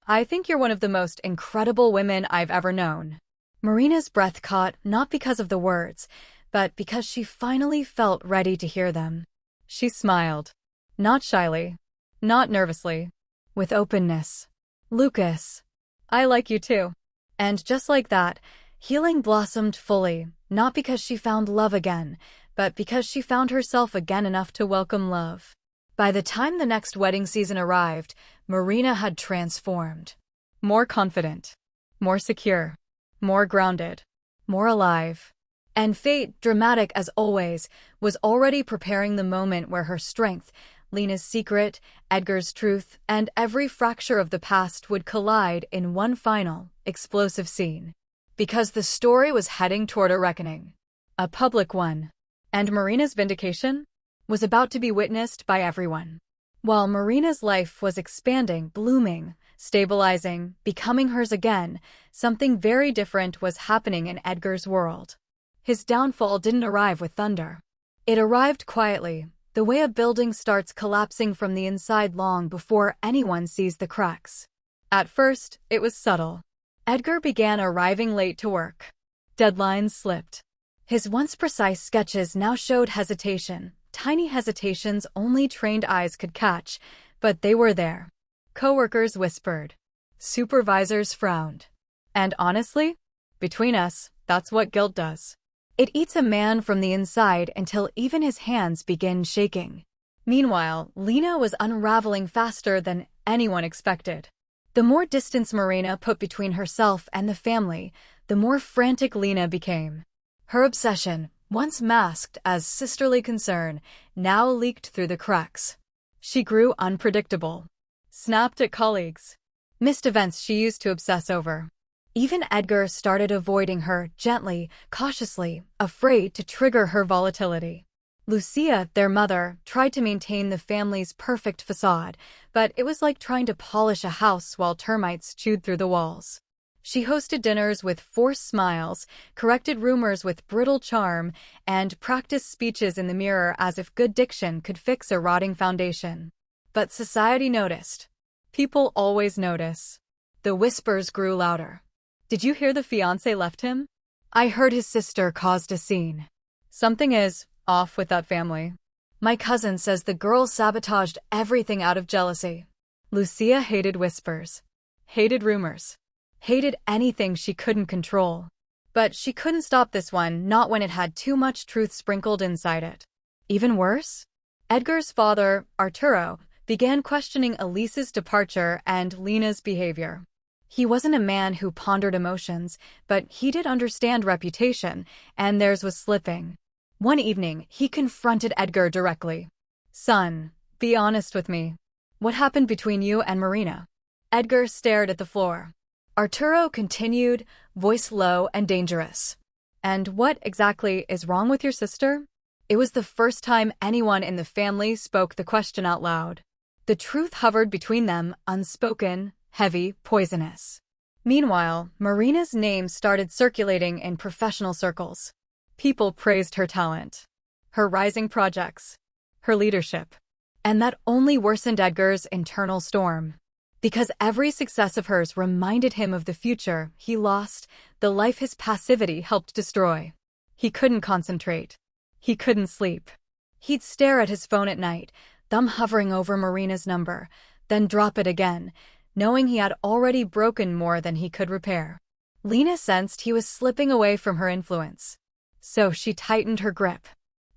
I think you're one of the most incredible women I've ever known. Marina's breath caught not because of the words, but because she finally felt ready to hear them. She smiled. Not shyly. Not nervously. With openness. Lucas. I like you too. And just like that, healing blossomed fully, not because she found love again, but because she found herself again enough to welcome love. By the time the next wedding season arrived, Marina had transformed. More confident. More secure. More grounded. More alive. And fate, dramatic as always, was already preparing the moment where her strength, Lena's secret, Edgar's truth, and every fracture of the past would collide in one final, explosive scene. Because the story was heading toward a reckoning. A public one. And Marina's vindication was about to be witnessed by everyone. While Marina's life was expanding, blooming, stabilizing, becoming hers again, something very different was happening in Edgar's world. His downfall didn't arrive with thunder. It arrived quietly, the way a building starts collapsing from the inside long before anyone sees the cracks. At first, it was subtle. Edgar began arriving late to work. Deadlines slipped. His once precise sketches now showed hesitation, tiny hesitations only trained eyes could catch, but they were there. Coworkers whispered. Supervisors frowned. And honestly, between us, that's what guilt does. It eats a man from the inside until even his hands begin shaking. Meanwhile, Lena was unraveling faster than anyone expected. The more distance Marina put between herself and the family, the more frantic Lena became. Her obsession, once masked as sisterly concern, now leaked through the cracks. She grew unpredictable. Snapped at colleagues. Missed events she used to obsess over. Even Edgar started avoiding her, gently, cautiously, afraid to trigger her volatility. Lucia, their mother, tried to maintain the family's perfect facade, but it was like trying to polish a house while termites chewed through the walls. She hosted dinners with forced smiles, corrected rumors with brittle charm, and practiced speeches in the mirror as if good diction could fix a rotting foundation. But society noticed. People always notice. The whispers grew louder. Did you hear the fiancé left him? I heard his sister caused a scene. Something is off with that family. My cousin says the girl sabotaged everything out of jealousy. Lucia hated whispers. Hated rumors. Hated anything she couldn't control. But she couldn't stop this one, not when it had too much truth sprinkled inside it. Even worse? Edgar's father, Arturo, began questioning Elise's departure and Lena's behavior. He wasn't a man who pondered emotions, but he did understand reputation, and theirs was slipping. One evening, he confronted Edgar directly. Son, be honest with me. What happened between you and Marina? Edgar stared at the floor. Arturo continued, voice low and dangerous. And what exactly is wrong with your sister? It was the first time anyone in the family spoke the question out loud. The truth hovered between them, unspoken, heavy, poisonous. Meanwhile, Marina's name started circulating in professional circles. People praised her talent, her rising projects, her leadership. And that only worsened Edgar's internal storm. Because every success of hers reminded him of the future he lost, the life his passivity helped destroy. He couldn't concentrate. He couldn't sleep. He'd stare at his phone at night, thumb hovering over Marina's number, then drop it again, knowing he had already broken more than he could repair. Lena sensed he was slipping away from her influence. So she tightened her grip.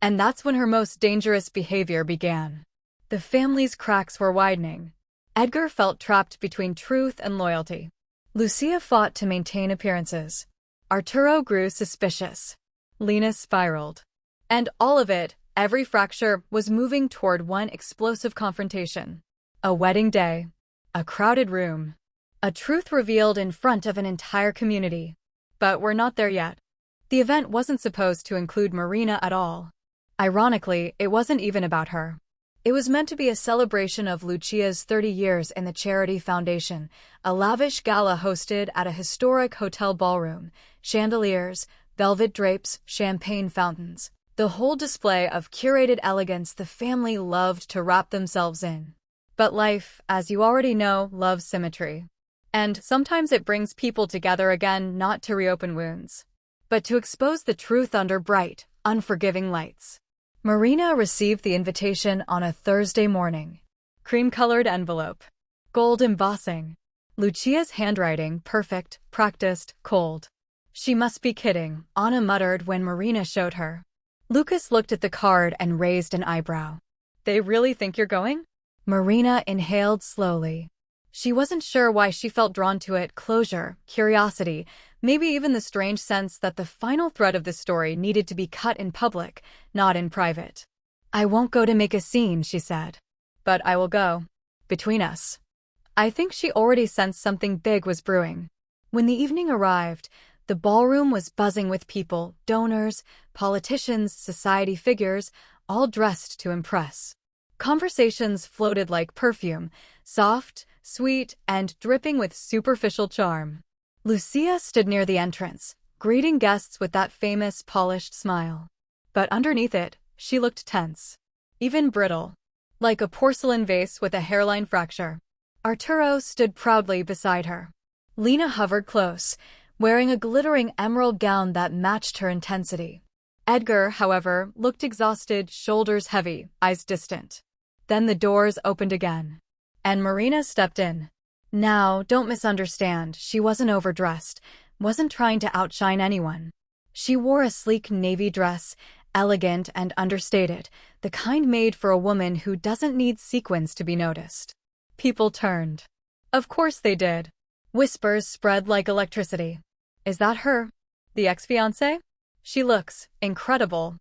And that's when her most dangerous behavior began. The family's cracks were widening. Edgar felt trapped between truth and loyalty. Lucia fought to maintain appearances. Arturo grew suspicious. Lena spiraled. And all of it, every fracture, was moving toward one explosive confrontation. A wedding day. A crowded room. A truth revealed in front of an entire community. But we're not there yet. The event wasn't supposed to include Marina at all. Ironically, it wasn't even about her. It was meant to be a celebration of Lucia's 30 years in the charity foundation, a lavish gala hosted at a historic hotel ballroom, chandeliers, velvet drapes, champagne fountains. The whole display of curated elegance the family loved to wrap themselves in. But life, as you already know, loves symmetry. And sometimes it brings people together again not to reopen wounds, but to expose the truth under bright, unforgiving lights. Marina received the invitation on a Thursday morning. Cream-colored envelope. Gold embossing. Lucia's handwriting, perfect, practiced, cold. She must be kidding, Anna muttered when Marina showed her. Lucas looked at the card and raised an eyebrow. They really think you're going? Marina inhaled slowly. She wasn't sure why she felt drawn to it, closure, curiosity, maybe even the strange sense that the final thread of the story needed to be cut in public, not in private. I won't go to make a scene, she said. But I will go. Between us. I think she already sensed something big was brewing. When the evening arrived, the ballroom was buzzing with people, donors, politicians, society figures, all dressed to impress. Conversations floated like perfume, soft, sweet, and dripping with superficial charm. Lucia stood near the entrance, greeting guests with that famous polished smile. But underneath it, she looked tense. Even brittle. Like a porcelain vase with a hairline fracture. Arturo stood proudly beside her. Lena hovered close, wearing a glittering emerald gown that matched her intensity. Edgar, however, looked exhausted, shoulders heavy, eyes distant. Then the doors opened again, and Marina stepped in. Now, don't misunderstand, she wasn't overdressed, wasn't trying to outshine anyone. She wore a sleek navy dress, elegant and understated, the kind made for a woman who doesn't need sequins to be noticed. People turned. Of course they did. Whispers spread like electricity. Is that her? The ex-fiancé? She looks incredible.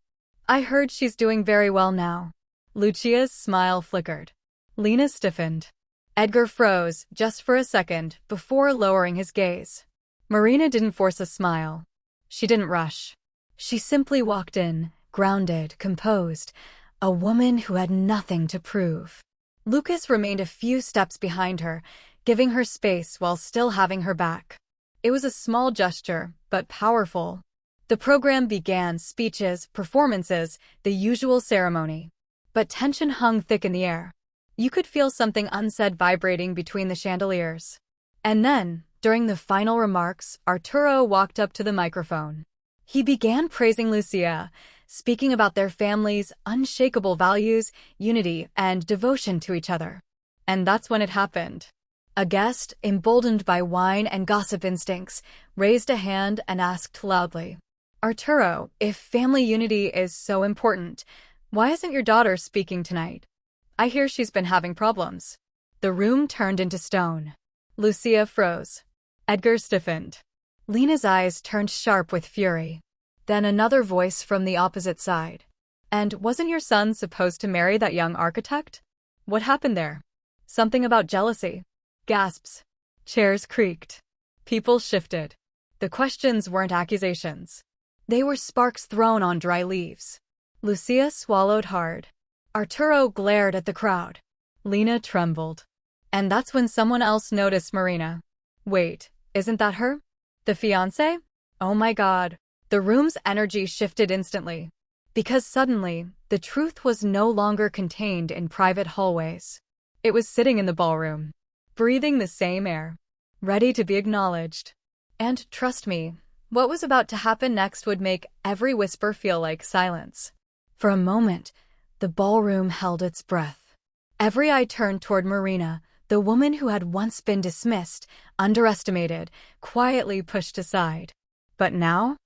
I heard she's doing very well now. Lucia's smile flickered. Lena stiffened. Edgar froze just for a second before lowering his gaze. Marina didn't force a smile. She didn't rush. She simply walked in, grounded, composed, a woman who had nothing to prove. Lucas remained a few steps behind her, giving her space while still having her back. It was a small gesture, but powerful. The program began, speeches, performances, the usual ceremony. But tension hung thick in the air. You could feel something unsaid vibrating between the chandeliers. And then, during the final remarks, Arturo walked up to the microphone. He began praising Lucia, speaking about their family's unshakable values, unity, and devotion to each other. And that's when it happened. A guest, emboldened by wine and gossip instincts, raised a hand and asked loudly, Arturo, if family unity is so important, why isn't your daughter speaking tonight? I hear she's been having problems. The room turned into stone. Lucia froze. Edgar stiffened. Lena's eyes turned sharp with fury. Then another voice from the opposite side. And wasn't your son supposed to marry that young architect? What happened there? Something about jealousy. Gasps. Chairs creaked. People shifted. The questions weren't accusations. They were sparks thrown on dry leaves. Lucia swallowed hard. Arturo glared at the crowd. Lena trembled. And that's when someone else noticed Marina. Wait, isn't that her? The fiancé? Oh my God. The room's energy shifted instantly. Because suddenly, the truth was no longer contained in private hallways. It was sitting in the ballroom, breathing the same air, ready to be acknowledged. And trust me, what was about to happen next would make every whisper feel like silence. For a moment, the ballroom held its breath. Every eye turned toward Marina, the woman who had once been dismissed, underestimated, quietly pushed aside. But now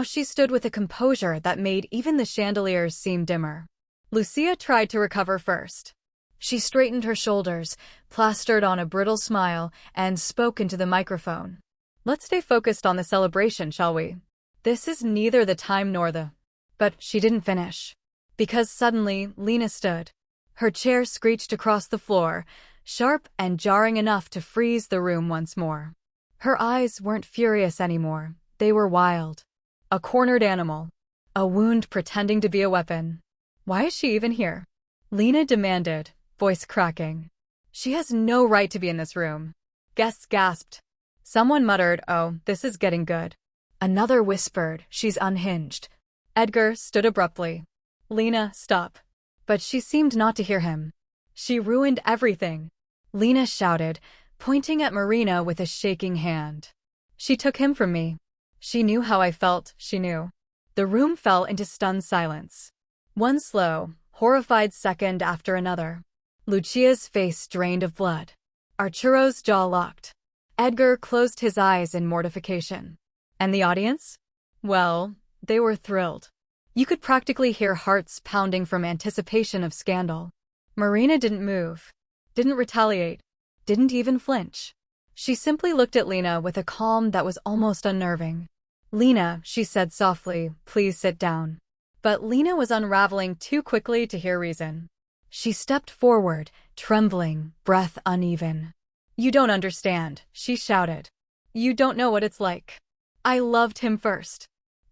she stood with a composure that made even the chandeliers seem dimmer. Lucia tried to recover first. She straightened her shoulders, plastered on a brittle smile, and spoke into the microphone. Let's stay focused on the celebration, shall we? This is neither the time nor the... But she didn't finish. Because suddenly, Lena stood. Her chair screeched across the floor, sharp and jarring enough to freeze the room once more. Her eyes weren't furious anymore. They were wild. A cornered animal. A wound pretending to be a weapon. Why is she even here? Lena demanded, voice cracking. She has no right to be in this room. Guests gasped. Someone muttered, oh, this is getting good. Another whispered, she's unhinged. Edgar stood abruptly. Lena, stop. But she seemed not to hear him. She ruined everything. Lena shouted, pointing at Marina with a shaking hand. She took him from me. She knew how I felt, she knew. The room fell into stunned silence. One slow, horrified second after another. Lucia's face drained of blood. Arturo's jaw locked. Edgar closed his eyes in mortification. And the audience? Well, they were thrilled. You could practically hear hearts pounding from anticipation of scandal. Marina didn't move, didn't retaliate, didn't even flinch. She simply looked at Lena with a calm that was almost unnerving. Lena, she said softly, please sit down. But Lena was unraveling too quickly to hear reason. She stepped forward, trembling, breath uneven. You don't understand, she shouted. You don't know what it's like. I loved him first.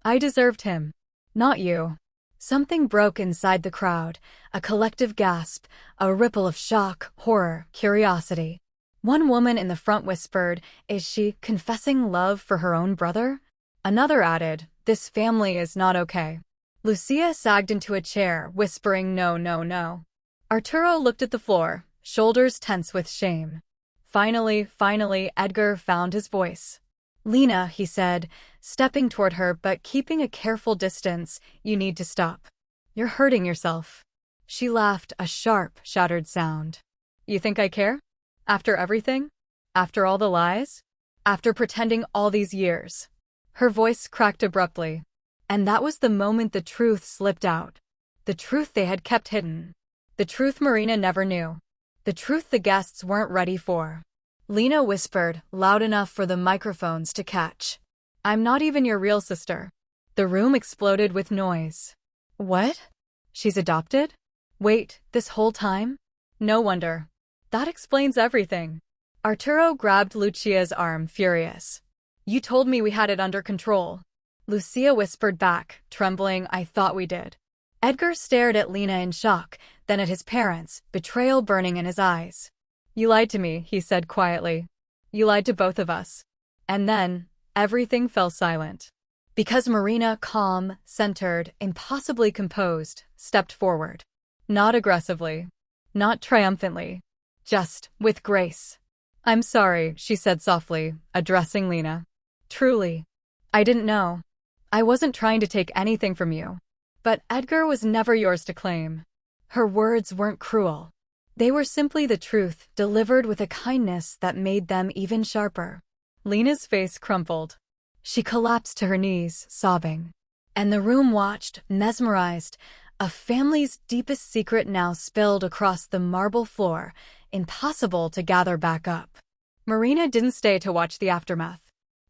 I deserved him. Not you. Something broke inside the crowd, a collective gasp, a ripple of shock, horror, curiosity. One woman in the front whispered, is she confessing love for her own brother? Another added, this family is not okay. Lucia sagged into a chair, whispering no, no, no. Arturo looked at the floor, shoulders tense with shame. Finally, Edgar found his voice. Lena, he said, stepping toward her but keeping a careful distance, you need to stop. You're hurting yourself. She laughed, a sharp, shattered sound. You think I care? After everything? After all the lies? After pretending all these years? Her voice cracked abruptly. And that was the moment the truth slipped out. The truth they had kept hidden. The truth Marina never knew. The truth the guests weren't ready for. Lena whispered, loud enough for the microphones to catch. I'm not even your real sister. The room exploded with noise. What? She's adopted? Wait, this whole time? No wonder. That explains everything. Arturo grabbed Lucia's arm, furious. You told me we had it under control. Lucia whispered back, trembling, I thought we did. Edgar stared at Lena in shock, then at his parents, betrayal burning in his eyes. You lied to me, he said quietly. You lied to both of us. And then, everything fell silent. Because Marina, calm, centered, impossibly composed, stepped forward. Not aggressively. Not triumphantly. Just, with grace. I'm sorry, she said softly, addressing Lena. Truly. I didn't know. I wasn't trying to take anything from you. But Edgar was never yours to claim. Her words weren't cruel. They were simply the truth, delivered with a kindness that made them even sharper. Lena's face crumpled. She collapsed to her knees, sobbing. And the room watched, mesmerized. A family's deepest secret now spilled across the marble floor, impossible to gather back up. Marina didn't stay to watch the aftermath.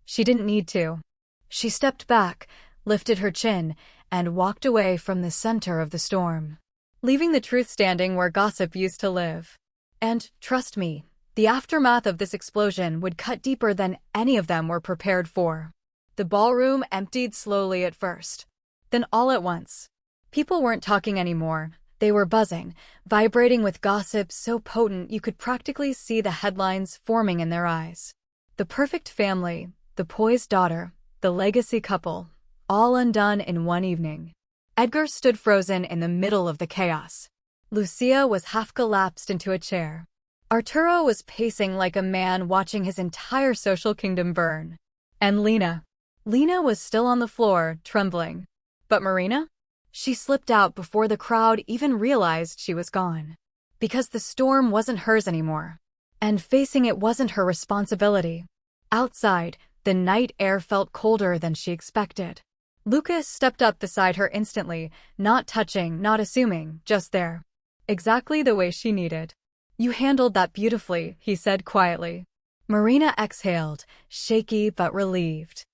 She didn't need to. She stepped back, lifted her chin, and walked away from the center of the storm, leaving the truth standing where gossip used to live. And, trust me, the aftermath of this explosion would cut deeper than any of them were prepared for. The ballroom emptied slowly at first. Then all at once. People weren't talking anymore. They were buzzing, vibrating with gossip so potent you could practically see the headlines forming in their eyes. The perfect family, the poised daughter, the legacy couple, all undone in one evening. Edgar stood frozen in the middle of the chaos. Lucia was half collapsed into a chair. Arturo was pacing like a man watching his entire social kingdom burn. And Lena was still on the floor, trembling. But Marina? She slipped out before the crowd even realized she was gone. Because the storm wasn't hers anymore. And facing it wasn't her responsibility. Outside, the night air felt colder than she expected. Lucas stepped up beside her instantly, not touching, not assuming, just there. Exactly the way she needed. You handled that beautifully, he said quietly. Marina exhaled, shaky but relieved.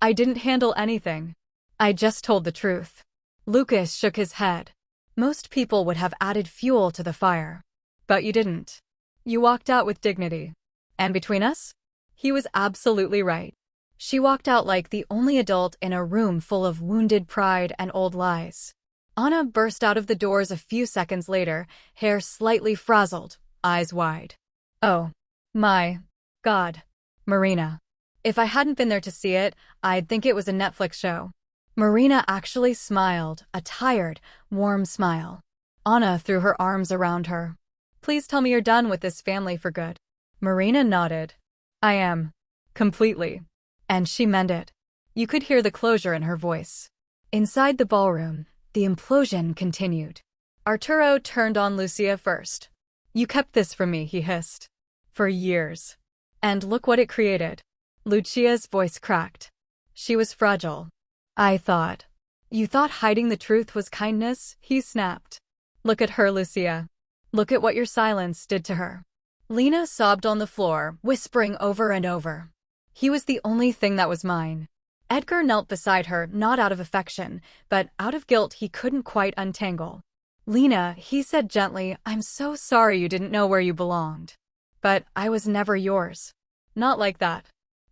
I didn't handle anything. I just told the truth. Lucas shook his head. Most people would have added fuel to the fire. But you didn't. You walked out with dignity. And between us? He was absolutely right. She walked out like the only adult in a room full of wounded pride and old lies. Anna burst out of the doors a few seconds later, hair slightly frazzled, eyes wide. Oh, my God. Marina. If I hadn't been there to see it, I'd think it was a Netflix show. Marina actually smiled, a tired, warm smile. Anna threw her arms around her. Please tell me you're done with this family for good. Marina nodded. I am. Completely. And she meant it. You could hear the closure in her voice. Inside the ballroom, the implosion continued. Arturo turned on Lucia first. You kept this from me, he hissed. For years. And look what it created. Lucia's voice cracked. She was fragile. I thought. You thought hiding the truth was kindness? He snapped. Look at her, Lucia. Look at what your silence did to her. Lena sobbed on the floor, whispering over and over. He was the only thing that was mine. Edgar knelt beside her, not out of affection, but out of guilt he couldn't quite untangle. Lena, he said gently, I'm so sorry you didn't know where you belonged. But I was never yours. Not like that.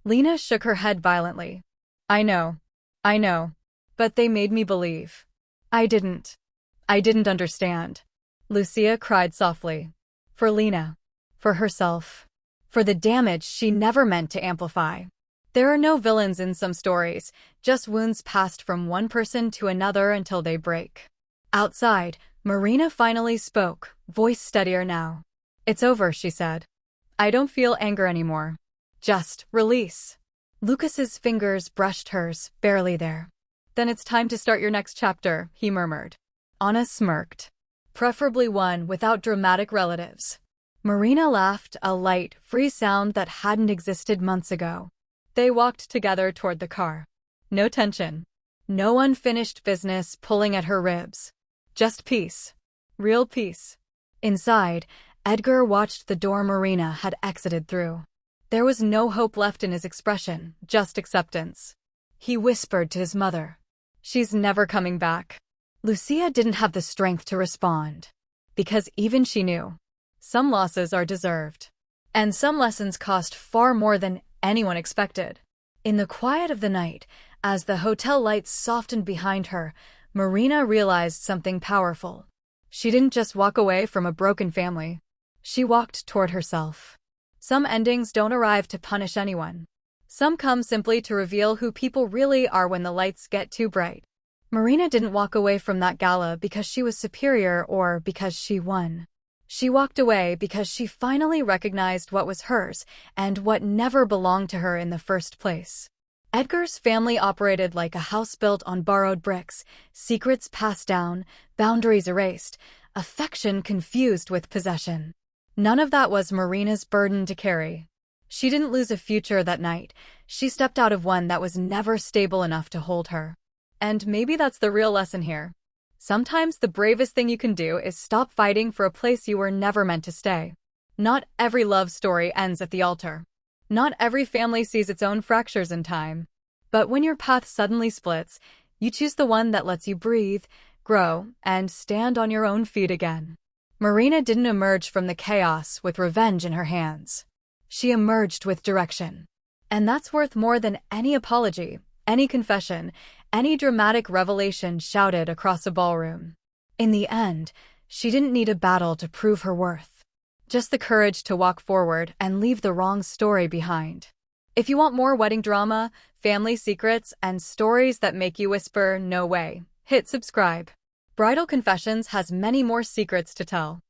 Lena shook her head violently. I know. But they made me believe. I didn't understand. Lucia cried softly. For Lena. For herself. For the damage she never meant to amplify. There are no villains in some stories, just wounds passed from one person to another until they break. Outside, Marina finally spoke, voice steadier now. It's over, she said. I don't feel anger anymore. Just release. Lucas's fingers brushed hers, barely there. Then it's time to start your next chapter, he murmured. Anna smirked. Preferably one without dramatic relatives. Marina laughed, a light, free sound that hadn't existed months ago. They walked together toward the car. No tension. No unfinished business pulling at her ribs. Just peace. Real peace. Inside, Edgar watched the door Marina had exited through. There was no hope left in his expression, just acceptance. He whispered to his mother. She's never coming back. Lucia didn't have the strength to respond. Because even she knew. Some losses are deserved. And some lessons cost far more than anyone expected. In the quiet of the night, as the hotel lights softened behind her, Marina realized something powerful. She didn't just walk away from a broken family. She walked toward herself. Some endings don't arrive to punish anyone. Some come simply to reveal who people really are when the lights get too bright. Marina didn't walk away from that gala because she was superior or because she won. She walked away because she finally recognized what was hers and what never belonged to her in the first place. Edgar's family operated like a house built on borrowed bricks, secrets passed down, boundaries erased, affection confused with possession. None of that was Marina's burden to carry. She didn't lose a future that night. She stepped out of one that was never stable enough to hold her. And maybe that's the real lesson here. Sometimes the bravest thing you can do is stop fighting for a place you were never meant to stay. Not every love story ends at the altar. Not every family sees its own fractures in time. But when your path suddenly splits, you choose the one that lets you breathe, grow, and stand on your own feet again. Marina didn't emerge from the chaos with revenge in her hands. She emerged with direction. And that's worth more than any apology, any confession, any dramatic revelation shouted across a ballroom. In the end, she didn't need a battle to prove her worth. Just the courage to walk forward and leave the wrong story behind. If you want more wedding drama, family secrets, and stories that make you whisper, "No way," hit subscribe. Bridal Confessions has many more secrets to tell.